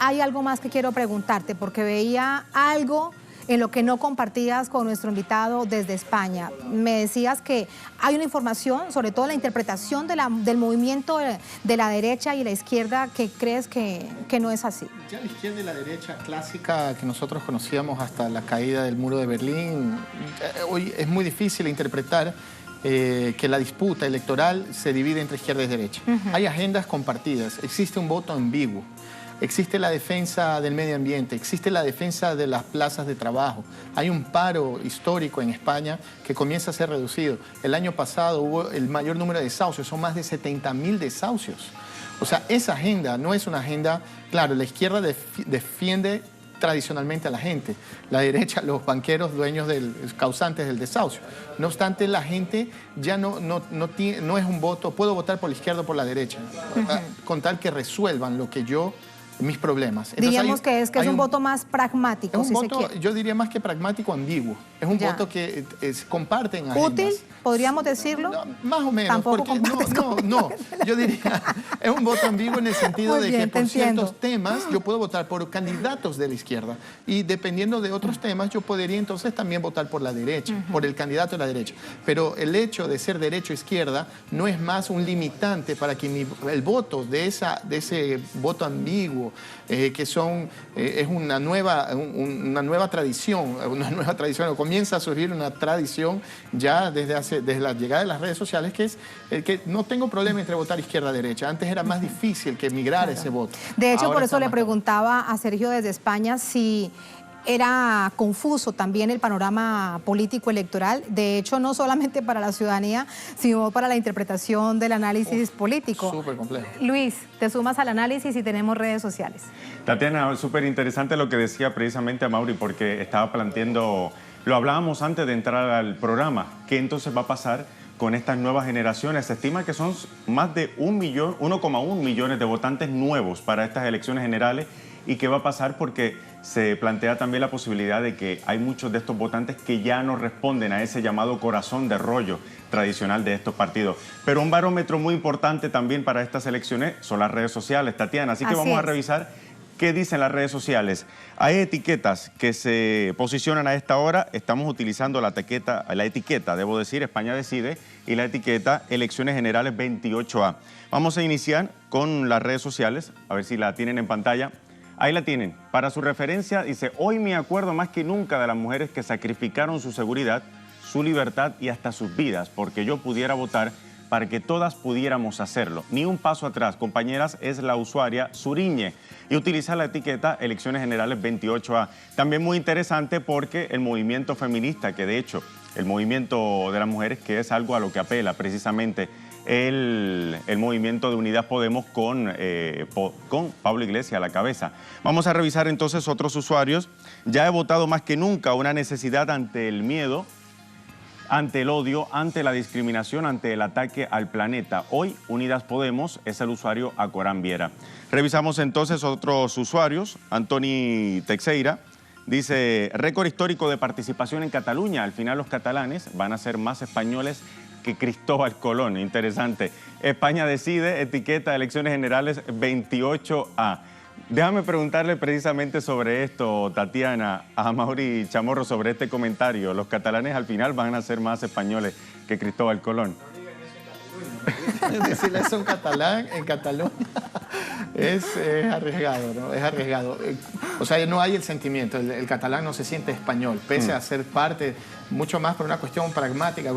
hay algo más que quiero preguntarte, porque veía algo en lo que no compartías con nuestro invitado desde España. Me decías que hay una información, sobre todo la interpretación del movimiento de la derecha y la izquierda, que crees que no es así. Ya la izquierda y la derecha clásica que nosotros conocíamos hasta la caída del muro de Berlín, hoy es muy difícil interpretar que la disputa electoral se divide entre izquierda y derecha. Hay agendas compartidas, existe un voto ambiguo. Existe la defensa del medio ambiente, existe la defensa de las plazas de trabajo. Hay un paro histórico en España que comienza a ser reducido. El año pasado hubo el mayor número de desahucios, son más de 70.000 desahucios. O sea, esa agenda no es una agenda... Claro, la izquierda defiende tradicionalmente a la gente, la derecha, los banqueros dueños causantes del desahucio. No obstante, la gente ya no es un voto, puedo votar por la izquierda o por la derecha, con tal que resuelvan lo que mis problemas. Entonces, diríamos que es un voto más pragmático. Es un voto, yo diría más que pragmático, ambiguo. Es un voto que comparten agendas. ¿Útil? ¿Podríamos decirlo? No, más o menos. Tampoco porque, no. Yo diría, es un voto ambiguo en el sentido de que por ciertos temas yo puedo votar por candidatos de la izquierda y dependiendo de otros temas yo podría entonces también votar por la derecha, por el candidato de la derecha. Pero el hecho de ser derecha o izquierda no es más un limitante para que el voto de ese voto ambiguo, que es una nueva tradición, comienza a surgir una tradición ya desde la llegada de las redes sociales, que es el que no tengo problema entre votar izquierda o derecha. Antes era más difícil que migrar ese voto. De hecho, por eso le preguntaba a Sergio desde España si era confuso también el panorama político electoral, de hecho no solamente para la ciudadanía, sino para la interpretación del análisis político. Súper complejo. Luis, te sumas al análisis y tenemos redes sociales. Tatiana, súper interesante lo que decía precisamente Amaury, porque estaba planteando, lo hablábamos antes de entrar al programa, ¿qué entonces va a pasar con estas nuevas generaciones? Se estima que son más de 1,1 millones de votantes nuevos para estas elecciones generales. ¿Y qué va a pasar? Porque se plantea también la posibilidad de que hay muchos de estos votantes que ya no responden a ese llamado corazón de rollo tradicional de estos partidos. Pero un barómetro muy importante también para estas elecciones son las redes sociales, Tatiana. Así que vamos a revisar qué dicen las redes sociales. Hay etiquetas que se posicionan a esta hora. Estamos utilizando la etiqueta, debo decir, España Decide, y la etiqueta Elecciones Generales 28A. Vamos a iniciar con las redes sociales, a ver si la tienen en pantalla. Ahí la tienen. Para su referencia, dice: hoy me acuerdo más que nunca de las mujeres que sacrificaron su seguridad, su libertad y hasta sus vidas, porque yo pudiera votar para que todas pudiéramos hacerlo. Ni un paso atrás, compañeras, es la usuaria Suriñe y utiliza la etiqueta Elecciones Generales 28A. También muy interesante porque el movimiento feminista, que de hecho, el movimiento de las mujeres, que es algo a lo que apela precisamente el movimiento de Unidas Podemos con Pablo Iglesias a la cabeza. Vamos a revisar entonces otros usuarios. Ya he votado más que nunca, una necesidad ante el miedo, ante el odio, ante la discriminación, ante el ataque al planeta. Hoy Unidas Podemos es el usuario Acorán Viera. Revisamos entonces otros usuarios. Antoni Teixeira dice: récord histórico de participación en Cataluña. Al final los catalanes van a ser más españoles que Cristóbal Colón. Interesante. España Decide, etiqueta Elecciones Generales 28A. Déjame preguntarle precisamente sobre esto, Tatiana, a Amaury Chamorro, sobre este comentario. Los catalanes al final van a ser más españoles que Cristóbal Colón. Decirle eso en catalán, en Cataluña, es arriesgado, ¿no? Es arriesgado. O sea, no hay el sentimiento, el catalán no se siente español, pese a ser parte, mucho más por una cuestión pragmática,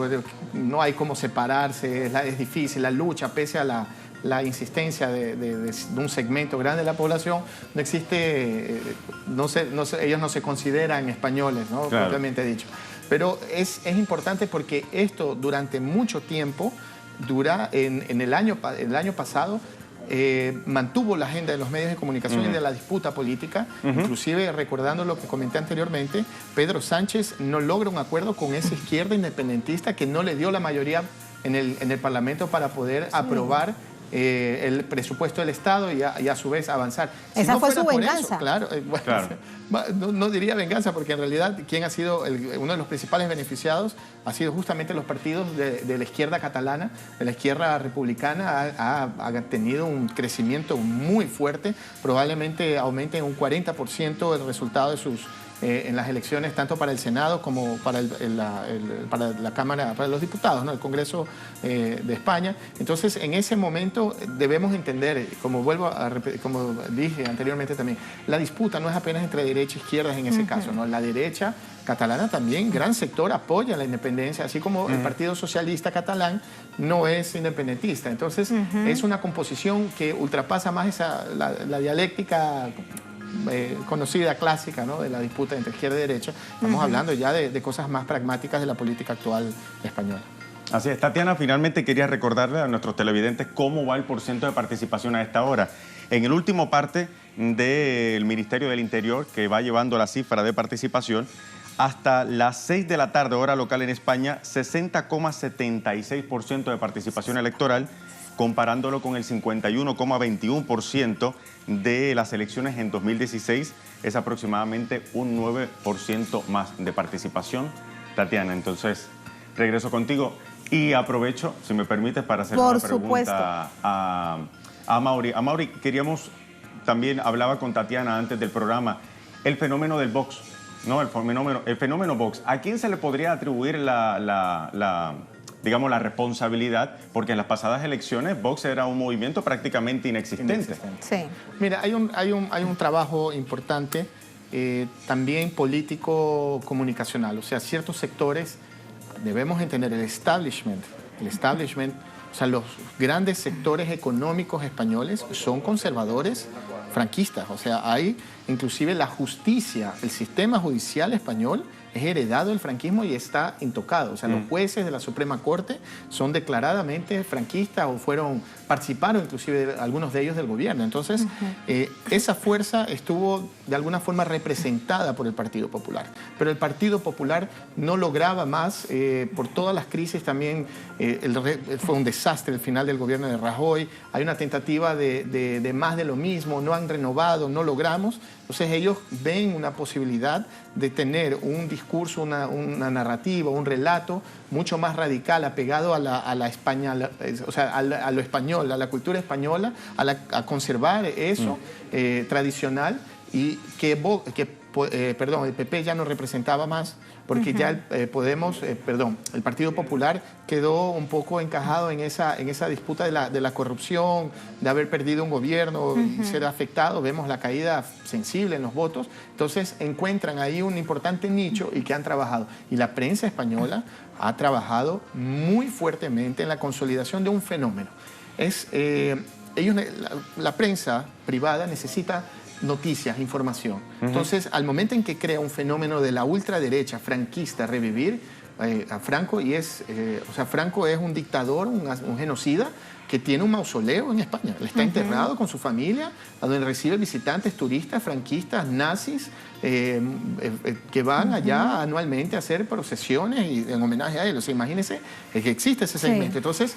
no hay cómo separarse, es difícil, la lucha, pese a la insistencia de un segmento grande de la población, no existe, ellos no se consideran españoles, ¿no? Claro. Propiamente dicho. Pero es importante porque esto durante mucho tiempo, en el año pasado, mantuvo la agenda de los medios de comunicación y de la disputa política. Inclusive, recordando lo que comenté anteriormente, Pedro Sánchez no logra un acuerdo con esa izquierda independentista que no le dio la mayoría en el Parlamento para poder aprobar el presupuesto del Estado y a su vez avanzar. Si Esa no fue fuera su por venganza. eso, claro, bueno, Claro. no diría venganza, porque en realidad quien ha sido uno de los principales beneficiados ha sido justamente los partidos de la izquierda catalana, de la izquierda republicana. Ha tenido un crecimiento muy fuerte, probablemente aumente en un 40% el resultado de sus en las elecciones, tanto para el Senado como para la Cámara, para los diputados, ¿no? El Congreso de España. Entonces, en ese momento debemos entender, como vuelvo a repetir, como dije anteriormente también, la disputa no es apenas entre derecha e izquierda en ese caso, ¿no? La derecha catalana también, gran sector, apoya la independencia, así como el Partido Socialista catalán no es independentista. Entonces, es una composición que ultrapasa más la dialéctica conocida, clásica, ¿no? De la disputa entre izquierda y derecha. Estamos hablando ya de cosas más pragmáticas de la política actual española. Así es. Tatiana, finalmente quería recordarle a nuestros televidentes cómo va el porcentaje de participación a esta hora. En el último parte del Ministerio del Interior, que va llevando la cifra de participación, hasta las 6 de la tarde, hora local en España, 60,76% de participación electoral, comparándolo con el 51,21% de las elecciones en 2016, es aproximadamente un 9% más de participación. Tatiana, entonces regreso contigo y aprovecho, si me permites, para hacer una pregunta a Amaury. Amaury, queríamos, también hablaba con Tatiana antes del programa, el fenómeno del Vox, ¿no? El fenómeno Vox. ¿A quién se le podría atribuir digamos, la responsabilidad? Porque en las pasadas elecciones Vox era un movimiento prácticamente inexistente. Sí. Mira, hay un trabajo importante también político comunicacional. O sea, ciertos sectores debemos entender el establishment, o sea, los grandes sectores económicos españoles son conservadores franquistas. O sea, hay inclusive la justicia, el sistema judicial español es heredado del franquismo y está intocado. O sea, los jueces de la Suprema Corte son declaradamente franquistas o participaron inclusive algunos de ellos del gobierno. Entonces, esa fuerza estuvo de alguna forma representada por el Partido Popular. Pero el Partido Popular no lograba más, por todas las crisis también, fue un desastre el final del gobierno de Rajoy, hay una tentativa de más de lo mismo, no han renovado, no logramos. Entonces ellos ven una posibilidad de tener un discurso, una narrativa, un relato mucho más radical, apegado a la España, o sea, a lo español, a la cultura española, a conservar eso tradicional, y que el PP ya no representaba más, porque ya el Partido Popular quedó un poco encajado en esa disputa de la corrupción, de haber perdido un gobierno y ser afectado. Vemos la caída sensible en los votos. Entonces encuentran ahí un importante nicho y que han trabajado. Y la prensa española ha trabajado muy fuertemente en la consolidación de un fenómeno. La prensa privada necesita noticias, información. Entonces, al momento en que crea un fenómeno de la ultraderecha franquista revivir a Franco, Franco es un dictador, un genocida que tiene un mausoleo en España. Él está enterrado con su familia, a donde recibe visitantes, turistas, franquistas, nazis, que van allá anualmente a hacer procesiones y en homenaje a él. O sea, imagínense que existe ese segmento. Sí. Entonces,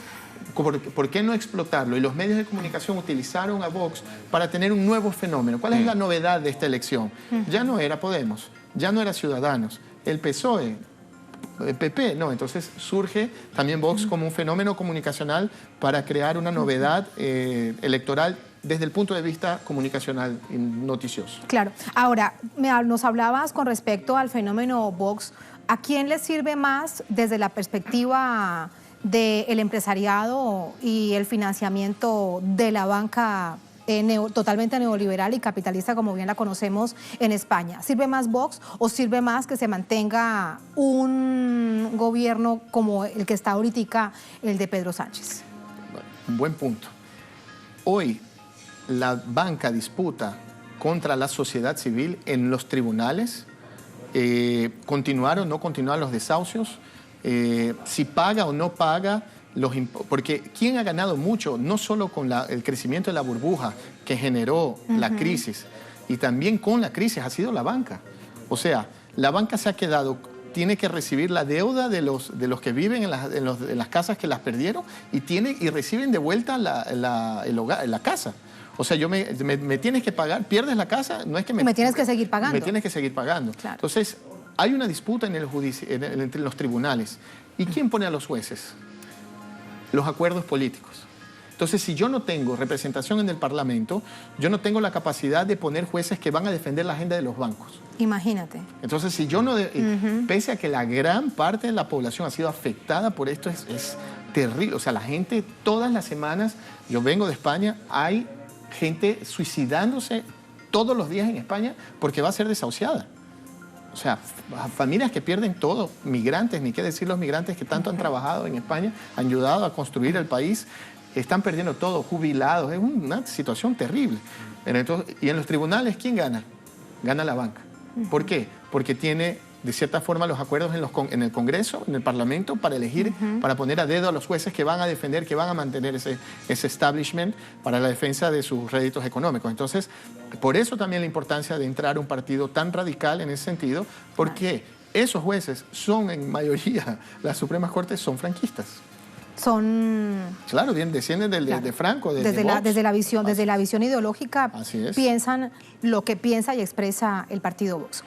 ¿por qué no explotarlo? Y los medios de comunicación utilizaron a Vox para tener un nuevo fenómeno. ¿Cuál es la novedad de esta elección? Ya no era Podemos, ya no era Ciudadanos, el PSOE, el PP, no. Entonces surge también Vox como un fenómeno comunicacional para crear una novedad electoral desde el punto de vista comunicacional y noticioso. Claro. Ahora, nos hablabas con respecto al fenómeno Vox. ¿A quién le sirve más desde la perspectiva del empresariado y el financiamiento de la banca totalmente neoliberal y capitalista, como bien la conocemos en España? ¿Sirve más Vox o sirve más que se mantenga un gobierno como el que está ahorita, el de Pedro Sánchez? Un buen punto. Hoy la banca disputa contra la sociedad civil en los tribunales. ¿Continuar o no continuar los desahucios? Si paga o no paga porque ¿quién ha ganado mucho? No solo con el crecimiento de la burbuja que generó la crisis, y también con la crisis ha sido la banca. O sea, la banca se ha quedado tiene que recibir la deuda de los que viven en las casas que las perdieron y reciben de vuelta la casa. O sea, me tienes que pagar, pierdes la casa, no es que me tienes que seguir pagando. Me tienes que seguir pagando. Claro. Entonces, hay una disputa entre los tribunales. ¿Y quién pone a los jueces? Los acuerdos políticos. Entonces, si yo no tengo representación en el Parlamento, yo no tengo la capacidad de poner jueces que van a defender la agenda de los bancos. Imagínate. Entonces, si yo no... Pese a que la gran parte de la población ha sido afectada por esto, es terrible. O sea, la gente, todas las semanas, yo vengo de España, hay gente suicidándose todos los días en España porque va a ser desahuciada. O sea, familias que pierden todo, migrantes, ni qué decir los migrantes que tanto han trabajado en España, han ayudado a construir el país, están perdiendo todo, jubilados, es una situación terrible. Entonces, y en los tribunales, ¿quién gana? Gana la banca. ¿Por qué? Porque tiene, de cierta forma, los acuerdos en el Congreso, en el Parlamento, para elegir, para poner a dedo a los jueces que van a defender, que van a mantener ese establishment para la defensa de sus réditos económicos. Entonces, por eso también la importancia de entrar a un partido tan radical en ese sentido, porque esos jueces son, en mayoría, las Supremas Cortes son franquistas. Claro, descienden de Franco, desde la visión ideológica, Así es. piensan lo que piensa y expresa el partido Vox.